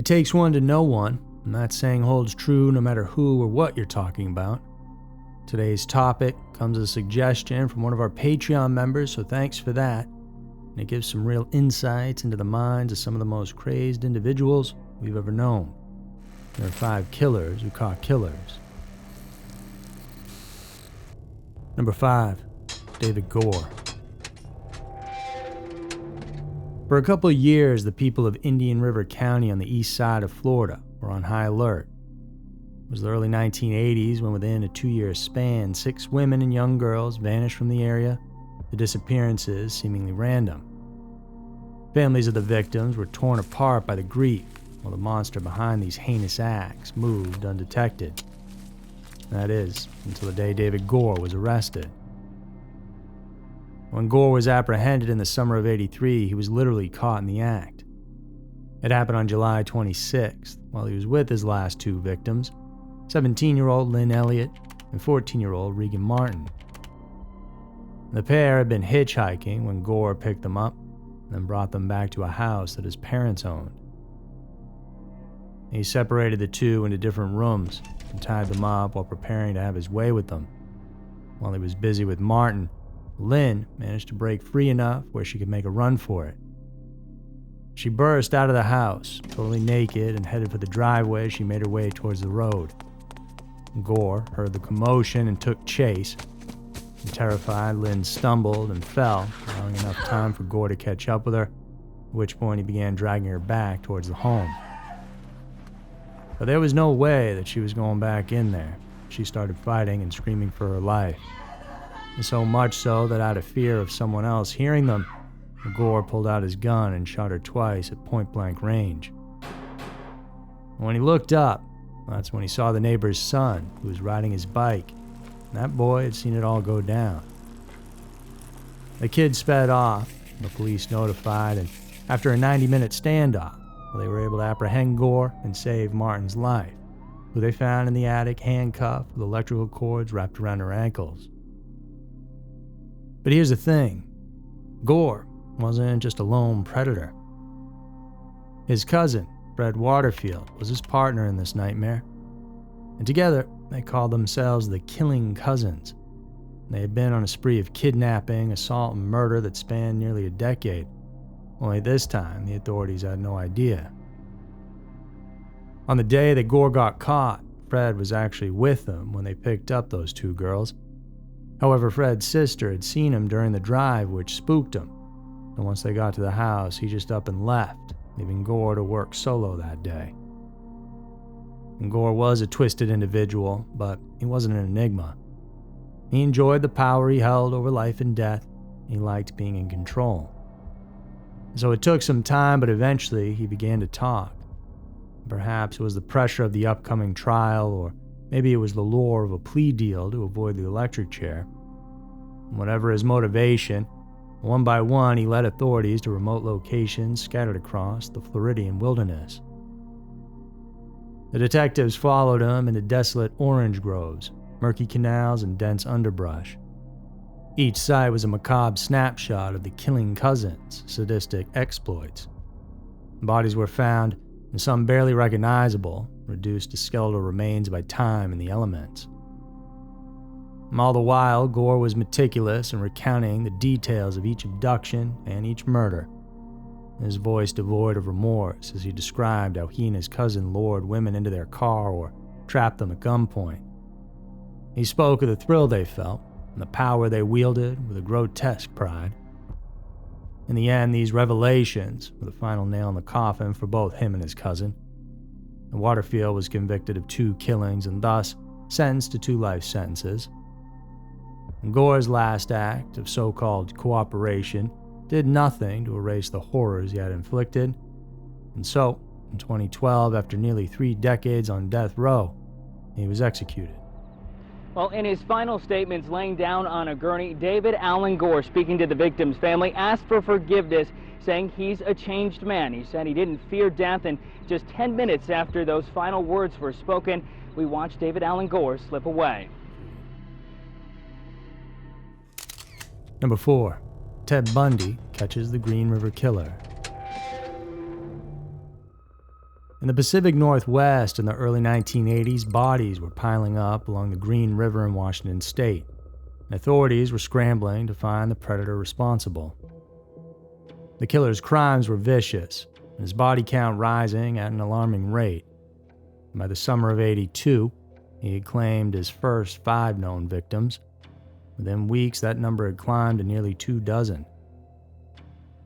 It takes one to know one, and that saying holds true no matter who or what you're talking about. Today's topic comes as a suggestion from one of our Patreon members, so thanks for that. And it gives some real insights into the minds of some of the most crazed individuals we've ever known. There are 5 killers who caught killers. Number 5, David Gore. For a couple of years, the people of Indian River County on the east side of Florida were on high alert. It was the early 1980s when within a 2-year span, 6 women and young girls vanished from the area, the disappearances seemingly random. Families of the victims were torn apart by the grief, while the monster behind these heinous acts moved undetected. That is, until the day David Gore was arrested. When Gore was apprehended in the summer of '83, he was literally caught in the act. It happened on July 26th, while he was with his last 2 victims, 17-year-old Lynn Elliott and 14-year-old Regan Martin. The pair had been hitchhiking when Gore picked them up and then brought them back to a house that his parents owned. He separated the 2 into different rooms and tied them up while preparing to have his way with them. While he was busy with Martin, Lynn managed to break free enough where she could make a run for it. She burst out of the house, totally naked, and headed for the driveway as she made her way towards the road. Gore heard the commotion and took chase. Terrified, Lynn stumbled and fell, allowing enough time for Gore to catch up with her, at which point he began dragging her back towards the home. But there was no way that she was going back in there. She started fighting and screaming for her life. And so much so that out of fear of someone else hearing them, Gore pulled out his gun and shot her twice at point-blank range. And when he looked up, that's when he saw the neighbor's son, who was riding his bike. And that boy had seen it all go down. The kid sped off, the police notified, and after a 90-minute standoff, they were able to apprehend Gore and save Martin's life, who they found in the attic handcuffed with electrical cords wrapped around her ankles. But here's the thing. Gore wasn't just a lone predator. His cousin, Fred Waterfield, was his partner in this nightmare. And together, they called themselves the Killing Cousins. They had been on a spree of kidnapping, assault, and murder that spanned nearly a decade. Only this time, the authorities had no idea. On the day that Gore got caught, Fred was actually with them when they picked up those 2 girls. However, Fred's sister had seen him during the drive, which spooked him. And once they got to the house, he just up and left, leaving Gore to work solo that day. And Gore was a twisted individual, but he wasn't an enigma. He enjoyed the power he held over life and death. He liked being in control. So it took some time, but eventually he began to talk. Perhaps it was the pressure of the upcoming trial, or maybe it was the lure of a plea deal to avoid the electric chair. And whatever his motivation, one by one he led authorities to remote locations scattered across the Floridian wilderness. The detectives followed him into desolate orange groves, murky canals, and dense underbrush. Each site was a macabre snapshot of the Killing Cousins' sadistic exploits. Bodies were found, and some barely recognizable, reduced to skeletal remains by time and the elements. All the while, Gore was meticulous in recounting the details of each abduction and each murder, his voice devoid of remorse as he described how he and his cousin lured women into their car or trapped them at gunpoint. He spoke of the thrill they felt and the power they wielded with a grotesque pride. In the end, these revelations were the final nail in the coffin for both him and his cousin. And Waterfield was convicted of 2 killings and thus sentenced to 2 life sentences. And Gore's last act of so-called cooperation did nothing to erase the horrors he had inflicted. And so, in 2012, after nearly 3 decades on death row, he was executed. Well, in his final statements laying down on a gurney, David Allen Gore, speaking to the victim's family, asked for forgiveness, saying he's a changed man. He said he didn't fear death, and just 10 minutes after those final words were spoken, we watched David Allen Gore slip away. Number 4. Ted Bundy catches the Green River Killer. In the Pacific Northwest in the early 1980s, bodies were piling up along the Green River in Washington state, and authorities were scrambling to find the predator responsible. The killer's crimes were vicious, and his body count rising at an alarming rate. By the summer of '82, he had claimed his first 5 known victims. Within weeks, that number had climbed to nearly 24.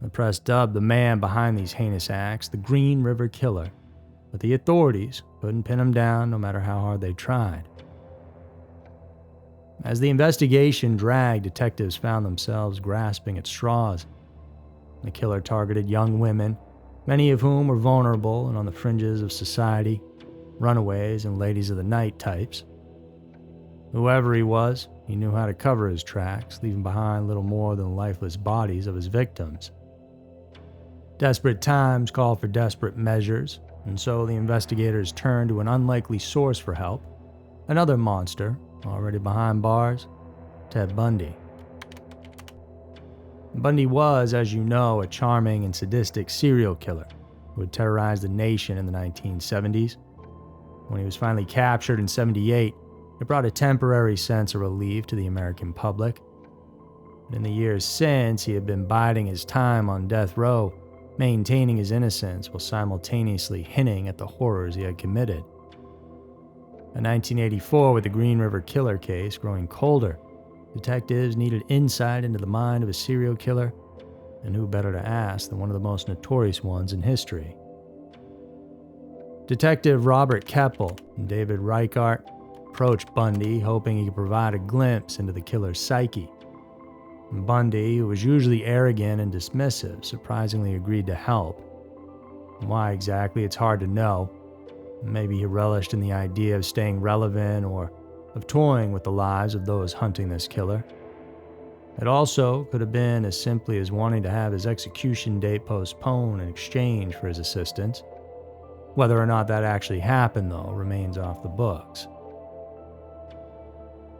The press dubbed the man behind these heinous acts the Green River Killer, but the authorities couldn't pin him down no matter how hard they tried. As the investigation dragged, detectives found themselves grasping at straws. The killer targeted young women, many of whom were vulnerable and on the fringes of society, runaways and ladies of the night types. Whoever he was, he knew how to cover his tracks, leaving behind little more than the lifeless bodies of his victims. Desperate times called for desperate measures, and so the investigators turned to an unlikely source for help, another monster already behind bars, Ted Bundy. Bundy was, as you know, a charming and sadistic serial killer who had terrorized the nation in the 1970s. When he was finally captured in '78, it brought a temporary sense of relief to the American public. But in the years since, he had been biding his time on death row, maintaining his innocence while simultaneously hinting at the horrors he had committed. In 1984, with the Green River Killer case growing colder, detectives needed insight into the mind of a serial killer, and who better to ask than one of the most notorious ones in history. Detective Robert Keppel and David Reichart approached Bundy, hoping he could provide a glimpse into the killer's psyche. And Bundy, who was usually arrogant and dismissive, surprisingly agreed to help. And why exactly, it's hard to know. Maybe he relished in the idea of staying relevant or of toying with the lives of those hunting this killer. It also could have been as simply as wanting to have his execution date postponed in exchange for his assistance. Whether or not that actually happened, though, remains off the books.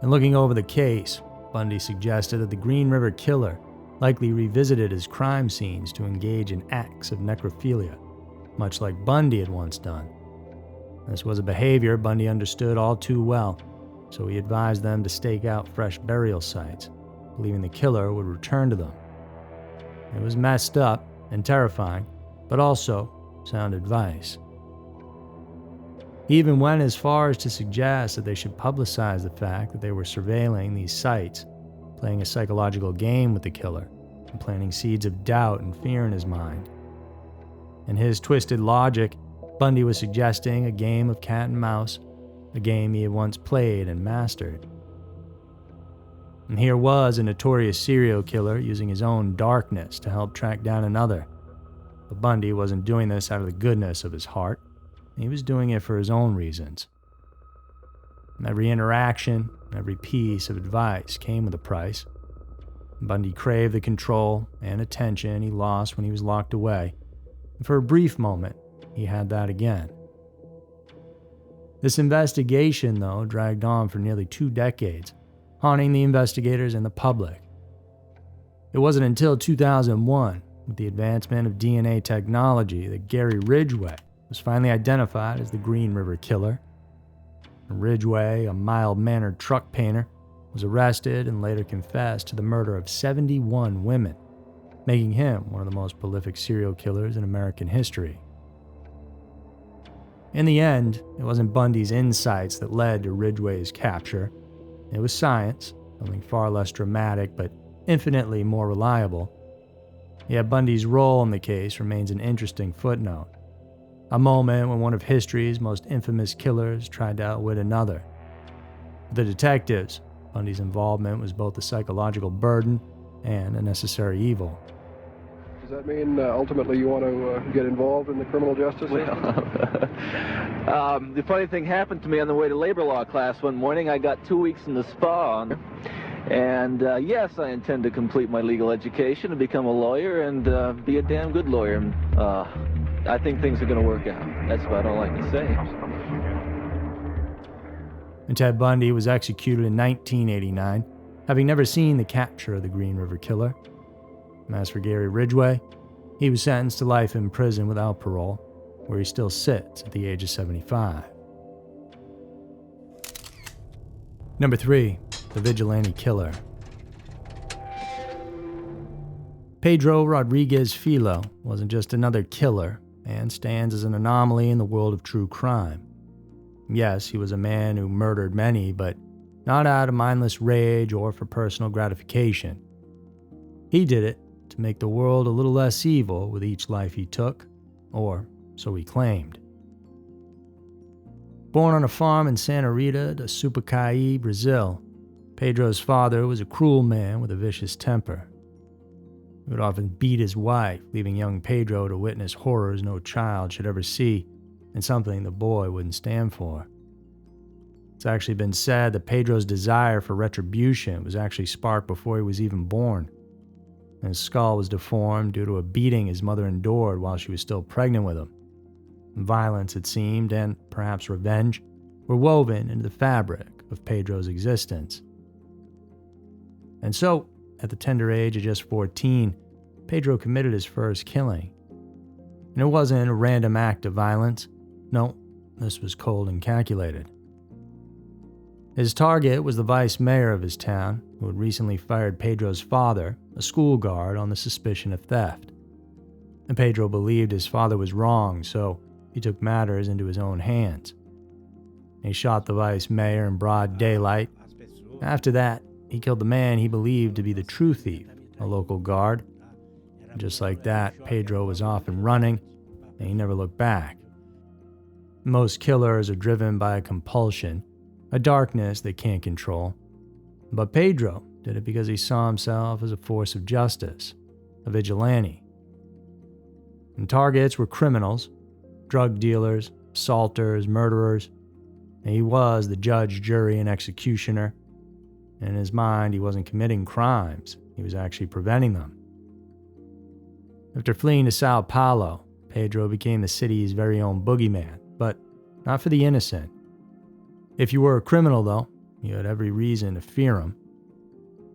In looking over the case, Bundy suggested that the Green River Killer likely revisited his crime scenes to engage in acts of necrophilia, much like Bundy had once done. This was a behavior Bundy understood all too well, so he advised them to stake out fresh burial sites, believing the killer would return to them. It was messed up and terrifying, but also sound advice. He even went as far as to suggest that they should publicize the fact that they were surveilling these sites, playing a psychological game with the killer, and planting seeds of doubt and fear in his mind. In his twisted logic, Bundy was suggesting a game of cat and mouse, a game he had once played and mastered. And here was a notorious serial killer using his own darkness to help track down another. But Bundy wasn't doing this out of the goodness of his heart. He was doing it for his own reasons. And every interaction, every piece of advice came with a price. Bundy craved the control and attention he lost when he was locked away. And for a brief moment, he had that again. This investigation, though, dragged on for nearly 2 decades, haunting the investigators and the public. It wasn't until 2001, with the advancement of DNA technology, that Gary Ridgway was finally identified as the Green River Killer. Ridgway, a mild-mannered truck painter, was arrested and later confessed to the murder of 71 women, making him one of the most prolific serial killers in American history. In the end, it wasn't Bundy's insights that led to Ridgway's capture. It was science, something far less dramatic but infinitely more reliable. Yet Bundy's role in the case remains an interesting footnote. A moment when one of history's most infamous killers tried to outwit another. For the detectives, Bundy's involvement was both a psychological burden and a necessary evil. Does that mean ultimately you want to get involved in the criminal justice system? Well, the funny thing happened to me on the way to labor law class one morning. I got 2 weeks in the spa, and yes, I intend to complete my legal education and become a lawyer and be a damn good lawyer. I think things are going to work out. That's about all I can say. And Ted Bundy was executed in 1989, having never seen the capture of the Green River Killer. And as for Gary Ridgway, he was sentenced to life in prison without parole. where he still sits at the age of 75. Number 3, the vigilante killer. Pedro Rodriguez Filho wasn't just another killer and stands as an anomaly in the world of true crime. Yes, he was a man who murdered many, but not out of mindless rage or for personal gratification. He did it to make the world a little less evil with each life he took, or so he claimed. Born on a farm in Santa Rita do Sapucaí, Brazil, Pedro's father was a cruel man with a vicious temper. He would often beat his wife, leaving young Pedro to witness horrors no child should ever see, and something the boy wouldn't stand for. It's actually been said that Pedro's desire for retribution was actually sparked before he was even born. And his skull was deformed due to a beating his mother endured while she was still pregnant with him. Violence, it seemed, and perhaps revenge, were woven into the fabric of Pedro's existence. And so, at the tender age of just 14, Pedro committed his first killing. And it wasn't a random act of violence. No, this was cold and calculated. His target was the vice mayor of his town, who had recently fired Pedro's father, a school guard, on the suspicion of theft. And Pedro believed his father was wrong, so he took matters into his own hands. He shot the vice mayor in broad daylight. After that, he killed the man he believed to be the true thief, a local guard. And just like that, Pedro was off and running, and he never looked back. Most killers are driven by a compulsion, a darkness they can't control. But Pedro did it because he saw himself as a force of justice, a vigilante. And targets were criminals, drug dealers, assaulters, murderers. And he was the judge, jury, and executioner. And in his mind, he wasn't committing crimes, he was actually preventing them. After fleeing to Sao Paulo, Pedro became the city's very own boogeyman, but not for the innocent. If you were a criminal, though, you had every reason to fear him.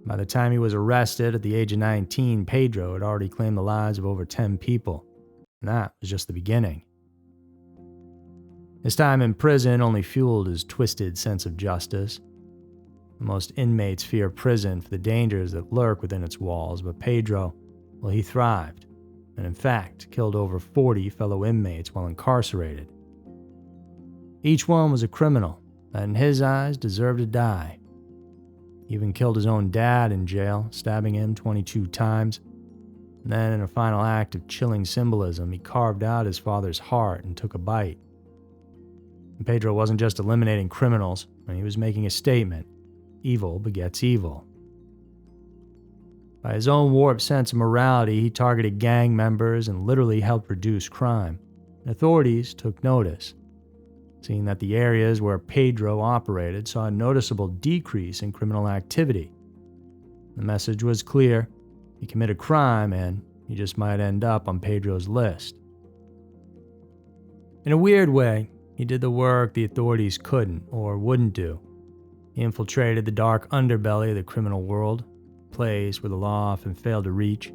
By the time he was arrested at the age of 19, Pedro had already claimed the lives of over 10 people, and that was just the beginning. His time in prison only fueled his twisted sense of justice. Most inmates fear prison for the dangers that lurk within its walls, but Pedro, well, he thrived, and in fact killed over 40 fellow inmates while incarcerated. Each one was a criminal that in his eyes deserved to die. He even killed his own dad in jail, stabbing him 22 times. And then in a final act of chilling symbolism, he carved out his father's heart and took a bite. And Pedro wasn't just eliminating criminals, he was making a statement. Evil begets evil. By his own warped sense of morality, he targeted gang members and literally helped reduce crime. And authorities took notice, seeing that the areas where Pedro operated saw a noticeable decrease in criminal activity. The message was clear: you commit a crime and you just might end up on Pedro's list. In a weird way, he did the work the authorities couldn't or wouldn't do. He infiltrated the dark underbelly of the criminal world, a place where the law often failed to reach.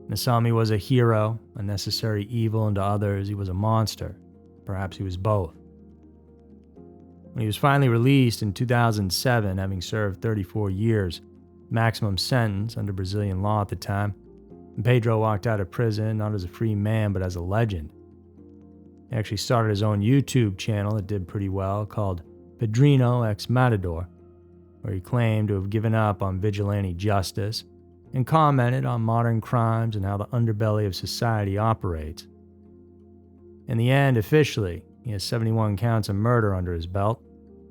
To some he was a hero, a necessary evil, and to others he was a monster. Perhaps he was both. When he was finally released in 2007, having served 34 years, maximum sentence under Brazilian law at the time, Pedro walked out of prison not as a free man but as a legend. He actually started his own YouTube channel that did pretty well, called Pedrinho Ex Matador, where he claimed to have given up on vigilante justice and commented on modern crimes and how the underbelly of society operates. In the end, officially, he has 71 counts of murder under his belt,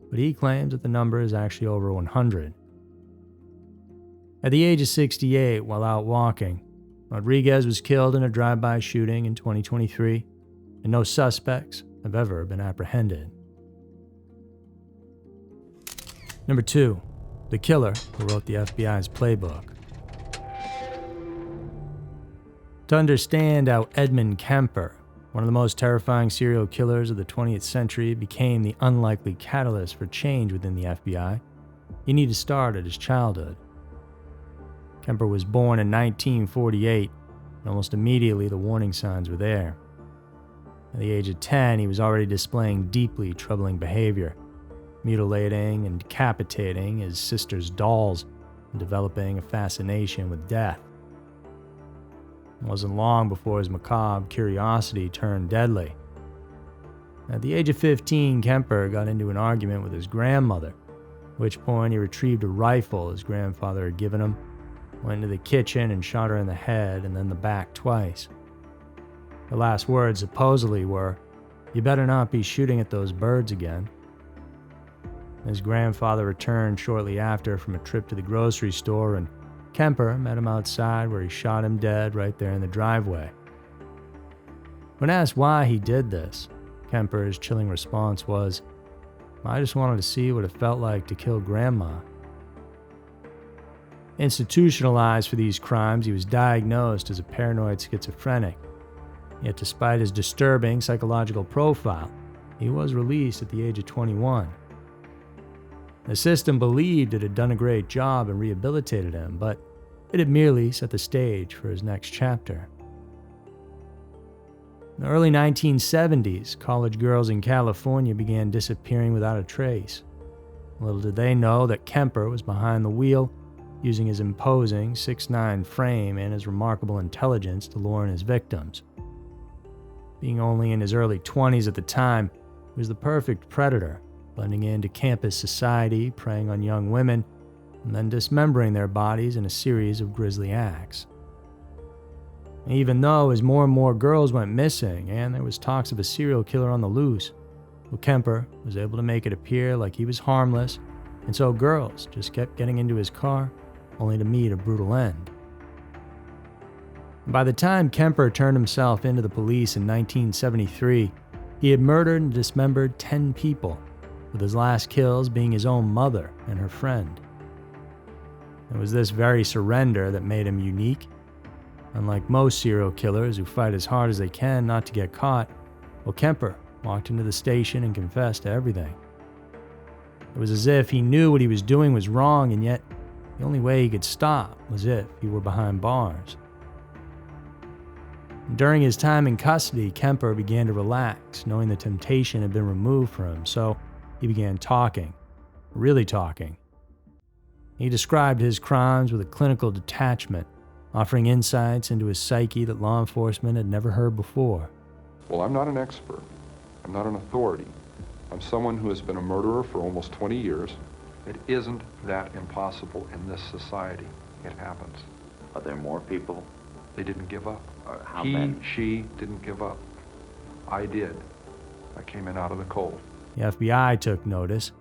but he claims that the number is actually over 100. At the age of 68, while out walking, Rodriguez was killed in a drive-by shooting in 2023, and no suspects have ever been apprehended. Number 2, the killer who wrote the FBI's playbook. To understand how Edmund Kemper, one of the most terrifying serial killers of the 20th century, became the unlikely catalyst for change within the FBI, you need to start at his childhood. Kemper was born in 1948, and almost immediately the warning signs were there. At the age of 10, he was already displaying deeply troubling behavior, mutilating and decapitating his sister's dolls and developing a fascination with death. It wasn't long before his macabre curiosity turned deadly. At the age of 15, Kemper got into an argument with his grandmother, at which point he retrieved a rifle his grandfather had given him, went into the kitchen and shot her in the head and then the back twice. The last words supposedly were, "You better not be shooting at those birds again." His grandfather returned shortly after from a trip to the grocery store, and Kemper met him outside where he shot him dead right there in the driveway. When asked why he did this, Kemper's chilling response was, "I just wanted to see what it felt like to kill Grandma." Institutionalized for these crimes, he was diagnosed as a paranoid schizophrenic. Yet despite his disturbing psychological profile, he was released at the age of 21. The system believed it had done a great job and rehabilitated him, but it had merely set the stage for his next chapter. In the early 1970s, college girls in California began disappearing without a trace. Little did they know that Kemper was behind the wheel, using his imposing 6'9" frame and his remarkable intelligence to lure in his victims. Being only in his early 20s at the time, he was the perfect predator, blending into campus society, preying on young women, and then dismembering their bodies in a series of grisly acts. Even though as more and more girls went missing and there was talks of a serial killer on the loose, Kemper was able to make it appear like he was harmless, and so girls just kept getting into his car, only to meet a brutal end. By the time Kemper turned himself into the police in 1973, he had murdered and dismembered 10 people, with his last kills being his own mother and her friend. It was this very surrender that made him unique. Unlike most serial killers who fight as hard as they can not to get caught, Kemper walked into the station and confessed to everything. It was as if he knew what he was doing was wrong, and yet the only way he could stop was if he were behind bars. During his time in custody, Kemper began to relax, knowing the temptation had been removed from him, so he began talking, really talking. He described his crimes with a clinical detachment, offering insights into his psyche that law enforcement had never heard before. Well, I'm not an expert. I'm not an authority. I'm someone who has been a murderer for almost 20 years. It isn't that impossible in this society. It happens. Are there more people? They didn't give up. How many? She didn't give up. I did. I came in out of the cold. The FBI took notice.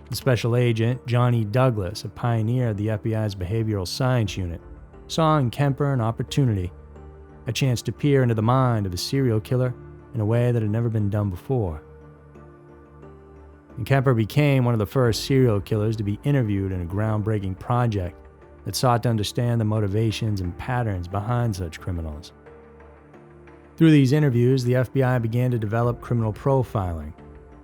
The special agent, Johnny Douglas, a pioneer of the FBI's behavioral science unit, saw in Kemper an opportunity, a chance to peer into the mind of a serial killer in a way that had never been done before. And Kemper became one of the first serial killers to be interviewed in a groundbreaking project that sought to understand the motivations and patterns behind such criminals. Through these interviews, the FBI began to develop criminal profiling,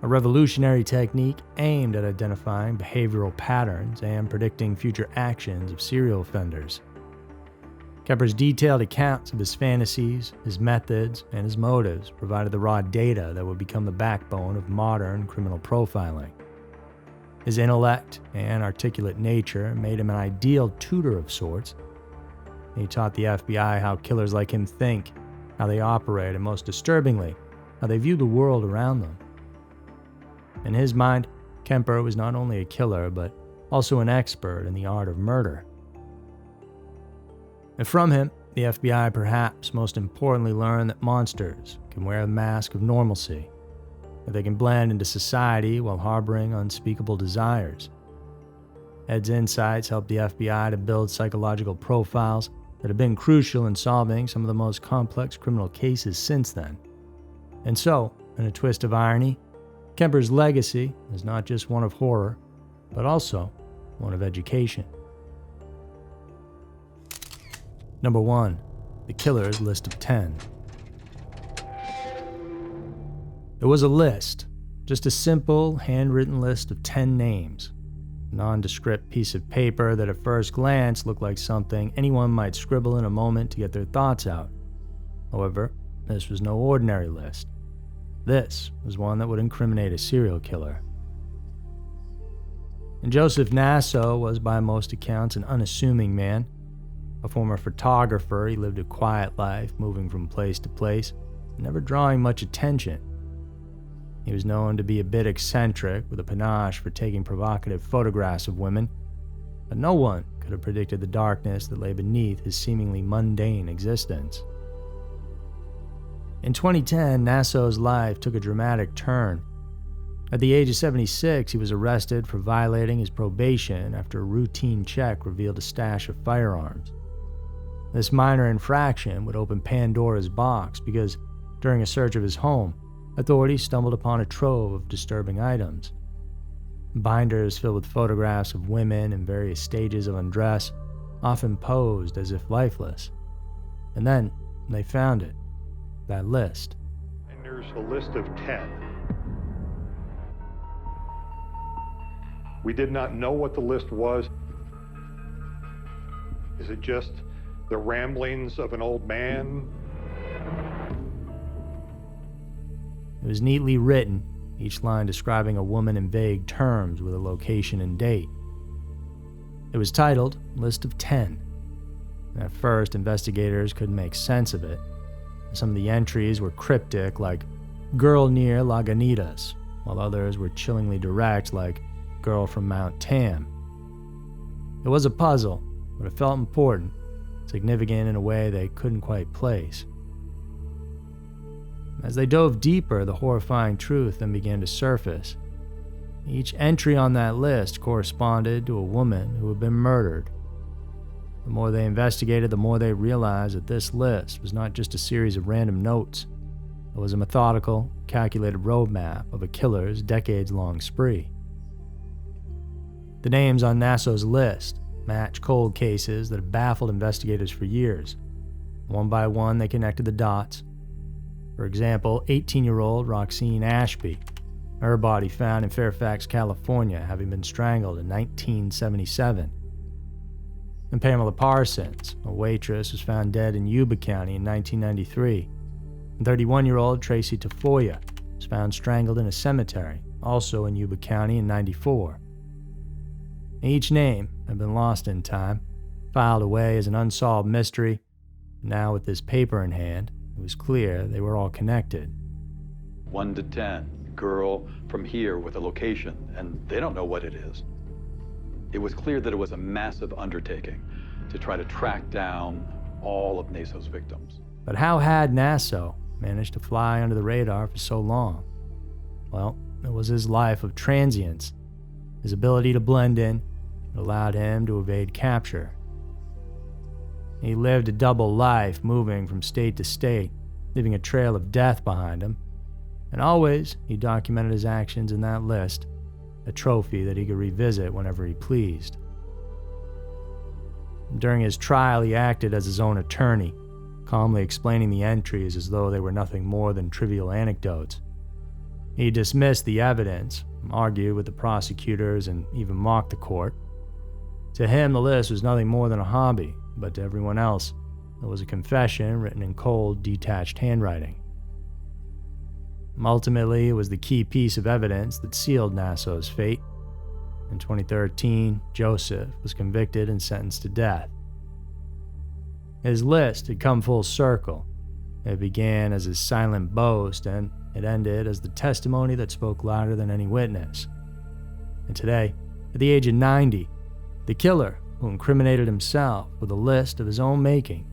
a revolutionary technique aimed at identifying behavioral patterns and predicting future actions of serial offenders. Kemper's detailed accounts of his fantasies, his methods, and his motives provided the raw data that would become the backbone of modern criminal profiling. His intellect and articulate nature made him an ideal tutor of sorts. He taught the FBI how killers like him think, how they operate, and most disturbingly, how they view the world around them. In his mind, Kemper was not only a killer, but also an expert in the art of murder. And from him, the FBI perhaps most importantly learned that monsters can wear a mask of normalcy, that they can blend into society while harboring unspeakable desires. Ed's insights helped the FBI to build psychological profiles that have been crucial in solving some of the most complex criminal cases since then. And so, in a twist of irony, Kemper's legacy is not just one of horror, but also one of education. Number 1. The Killer's List of 10. It was a list, just a simple, handwritten list of 10 names. A nondescript piece of paper that at first glance looked like something anyone might scribble in a moment to get their thoughts out. However, this was no ordinary list. This was one that would incriminate a serial killer. And Joseph Naso was, by most accounts, an unassuming man. A former photographer, he lived a quiet life, moving from place to place, never drawing much attention. He was known to be a bit eccentric, with a panache for taking provocative photographs of women, but no one could have predicted the darkness that lay beneath his seemingly mundane existence. In 2010, Naso's life took a dramatic turn. At the age of 76, he was arrested for violating his probation after a routine check revealed a stash of firearms. This minor infraction would open Pandora's box because, during a search of his home, authorities stumbled upon a trove of disturbing items. Binders filled with photographs of women in various stages of undress, often posed as if lifeless. And then they found it, that list. And there's a list of 10. We did not know what the list was. Is it just the ramblings of an old man? It was neatly written, each line describing a woman in vague terms with a location and date. It was titled List of 10. And at first, investigators couldn't make sense of it. Some of the entries were cryptic, like girl near Lagunitas, while others were chillingly direct, like girl from Mount Tam. It was a puzzle, but it felt important, significant in a way they couldn't quite place. As they dove deeper, the horrifying truth then began to surface. Each entry on that list corresponded to a woman who had been murdered. The more they investigated, the more they realized that this list was not just a series of random notes. It was a methodical, calculated roadmap of a killer's decades-long spree. The names on Naso's list match cold cases that have baffled investigators for years. One by one, they connected the dots. For example, 18-year-old Roxine Ashby, her body found in Fairfax, California, having been strangled in 1977. And Pamela Parsons, a waitress, was found dead in Yuba County in 1993. And 31-year-old Tracy Tafoya was found strangled in a cemetery, also in Yuba County in 94. Each name had been lost in time, filed away as an unsolved mystery. Now, with this paper in hand, it was clear they were all connected. 1 to 10, girl from here with a location, and they don't know what it is. It was clear that it was a massive undertaking to try to track down all of Naso's victims. But how had Naso managed to fly under the radar for so long? Well, it was his life of transience, his ability to blend in, that allowed him to evade capture. He lived a double life, moving from state to state, leaving a trail of death behind him. And always, he documented his actions in that list, a trophy that he could revisit whenever he pleased. During his trial, he acted as his own attorney, calmly explaining the entries as though they were nothing more than trivial anecdotes. He dismissed the evidence, argued with the prosecutors, and even mocked the court. To him, the list was nothing more than a hobby, but to everyone else, it was a confession written in cold, detached handwriting. Ultimately, it was the key piece of evidence that sealed Naso's fate. In 2013, Joseph was convicted and sentenced to death. His list had come full circle. It began as his silent boast, and it ended as the testimony that spoke louder than any witness. And today, at the age of 90, the killer, who incriminated himself with a list of his own making,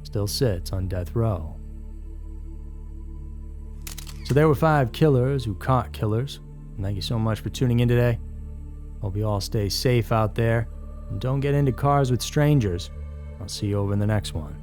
still sits on death row. So there were 5 killers who caught killers. And thank you so much for tuning in today. Hope you all stay safe out there and don't get into cars with strangers. I'll see you over in the next one.